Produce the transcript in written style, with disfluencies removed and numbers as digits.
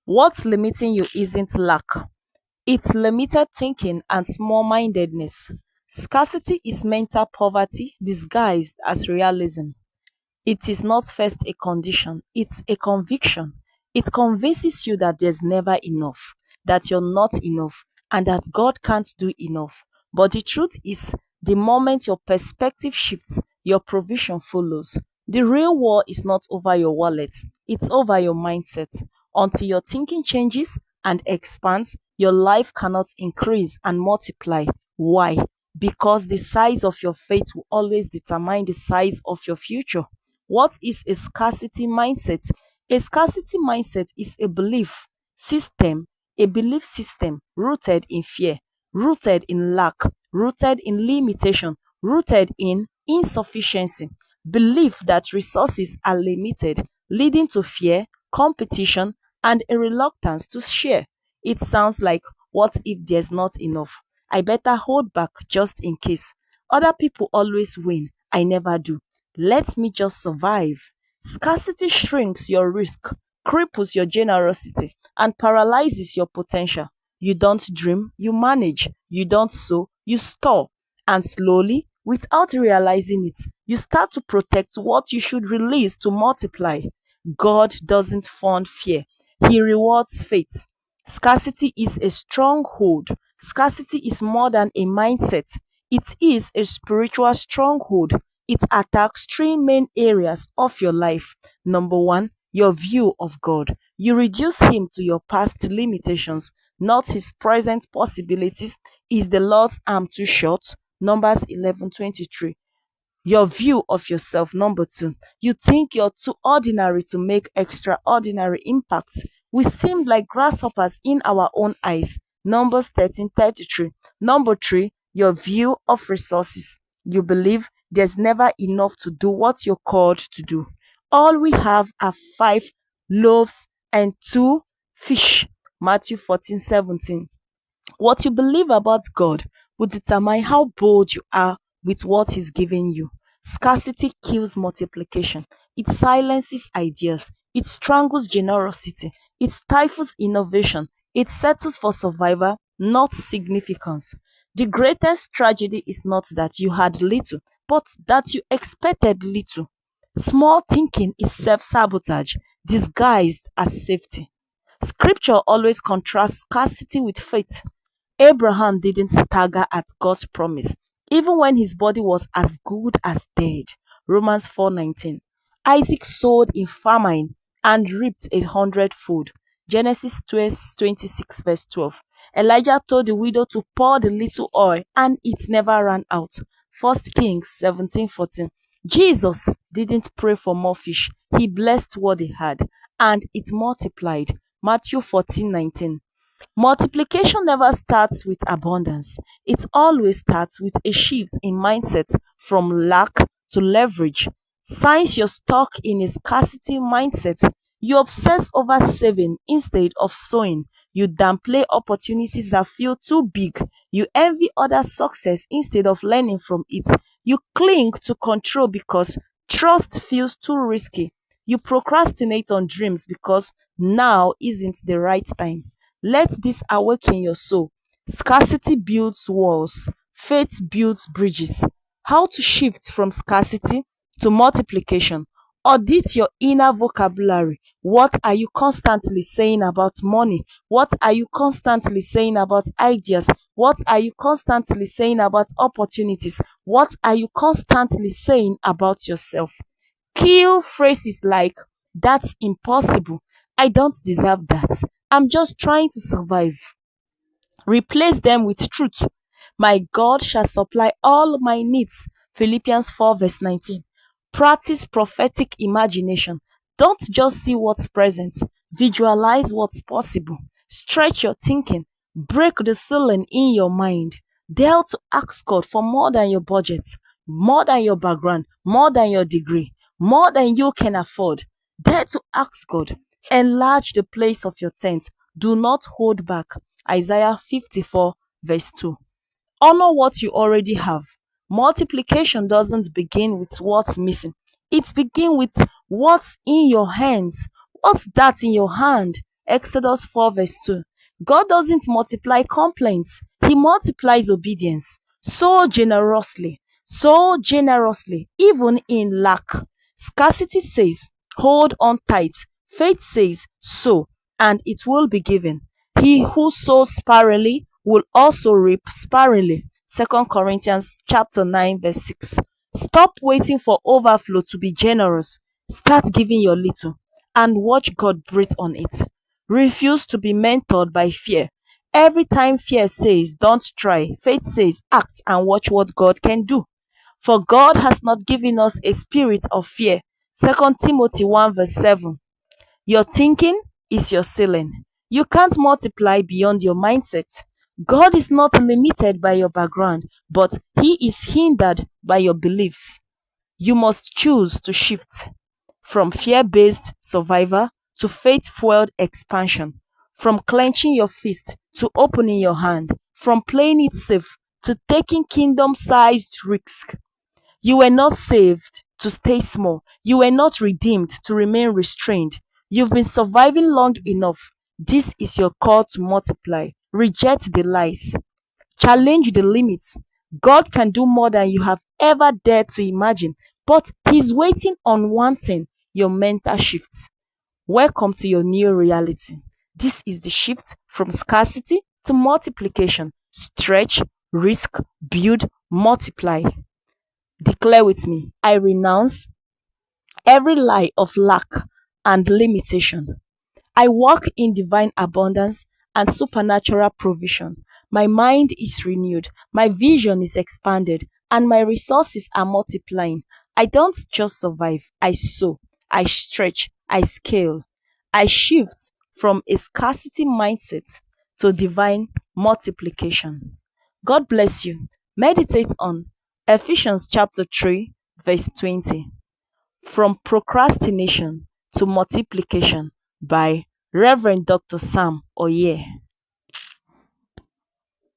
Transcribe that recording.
What's limiting you isn't lack, it's limited thinking and small mindedness. Scarcity is mental poverty disguised as realism. It is not first a condition, it's a conviction. It convinces you that there's never enough, that you're not enough, and that God can't do enough. But the truth is, the moment your perspective shifts, your provision follows. The real war is not over your wallet, it's over your mindset. Until your thinking changes and expands, your life cannot increase and multiply. Why? Because the size of your faith will always determine the size of your future. What is a scarcity mindset? A scarcity mindset is system, a belief system rooted in fear, rooted in lack, rooted in limitation, rooted in insufficiency. Belief that resources are limited, leading to fear, competition, and a reluctance to share. It sounds like, what if there's not enough? I better hold back just in case. Other people always win. I never do. Let me just survive. Scarcity shrinks your risk, cripples your generosity, and paralyzes your potential. You don't dream, you manage. You don't sow, you store. And slowly, without realizing it, you start to protect what you should release to multiply. God doesn't fund fear, He rewards faith. Scarcity is a stronghold. Scarcity is more than a mindset, it is a spiritual stronghold. It attacks three main areas of your life. Number one, your view of God. You reduce Him to your past limitations, not His present possibilities. Is the Lord's arm too short? Numbers 11:23. Your view of yourself. Number two, you think you're too ordinary to make extraordinary impact. We seem like grasshoppers in our own eyes. Numbers 13:33. Number three, your view of resources. You believe there's never enough to do what you're called to do. All we have are 5 loaves and 2 fish. Matthew 14:17. What you believe about God will determine how bold you are with what He's given you. Scarcity kills multiplication. It silences ideas. It strangles generosity. It stifles innovation. It settles for survival, not significance. The greatest tragedy is not that you had little, but that you expected little. Small thinking is self sabotage disguised as safety. Scripture always contrasts scarcity with faith. Abraham didn't stagger at God's promise, even when his body was as good as dead. Romans 4:19. Isaac sowed in famine and reaped 100-fold. Genesis 26 verse 12. Elijah told the widow to pour the little oil and it never ran out. 1 Kings 17:14. Jesus didn't pray for more fish. He blessed what they had and it multiplied. Matthew 14:19. Multiplication never starts with abundance. It always starts with a shift in mindset from lack to leverage. Since you're stuck in a scarcity mindset, you obsess over saving instead of sowing. You downplay opportunities that feel too big. You envy others' success instead of learning from it. You cling to control because trust feels too risky. You procrastinate on dreams because now isn't the right time. Let this awaken your soul. Scarcity builds walls, faith builds bridges. How to shift from scarcity to multiplication? Audit your inner vocabulary. What are you constantly saying about money? What are you constantly saying about ideas? What are you constantly saying about opportunities? What are you constantly saying about yourself? Kill phrases like, that's impossible, I don't deserve that, I'm just trying to survive. Replace them with truth. My God shall supply all my needs. Philippians 4 verse 19. Practice prophetic imagination. Don't just see what's present. Visualize what's possible. Stretch your thinking. Break the ceiling in your mind. Dare to ask God for more than your budget, more than your background, more than your degree, more than you can afford. Dare to ask God. Enlarge the place of your tent. Do not hold back. Isaiah 54 verse 2. Honor what you already have. Multiplication doesn't begin with what's missing. It begins with what's in your hands. What's that in your hand? Exodus 4 verse 2. God doesn't multiply complaints, He multiplies obedience so generously, even in lack. Scarcity says, hold on tight. Faith says, sow, and it will be given. He who sows sparingly will also reap sparingly. 2 Corinthians chapter 9 verse 6. Stop waiting for overflow to be generous. Start giving your little and watch God breathe on it. Refuse to be mentored by fear. Every time fear says, don't try, faith says, act and watch what God can do. For God has not given us a spirit of fear. 2 Timothy 1 verse 7. Your thinking is your ceiling. You can't multiply beyond your mindset. God is not limited by your background, but He is hindered by your beliefs. You must choose to shift from fear-based survival to faith-fueled expansion, from clenching your fist to opening your hand, from playing it safe to taking kingdom-sized risks. You were not saved to stay small. You were not redeemed to remain restrained. You've been surviving long enough. This is your call to multiply. Reject the lies. Challenge the limits. God can do more than you have ever dared to imagine, but He's waiting on one thing: your mental shift. Welcome to your new reality. This is the shift from scarcity to multiplication. Stretch, risk, build, multiply. Declare with me: I renounce every lie of lack and limitation. I walk in divine abundance and supernatural provision. My mind is renewed, my vision is expanded, and my resources are multiplying. I don't just survive, I sow, I stretch, I scale. I shift from a scarcity mindset to divine multiplication. God bless you. Meditate on Ephesians chapter 3, verse 20. From Procrastination to Multiplication by Reverend Dr. Sam Oye.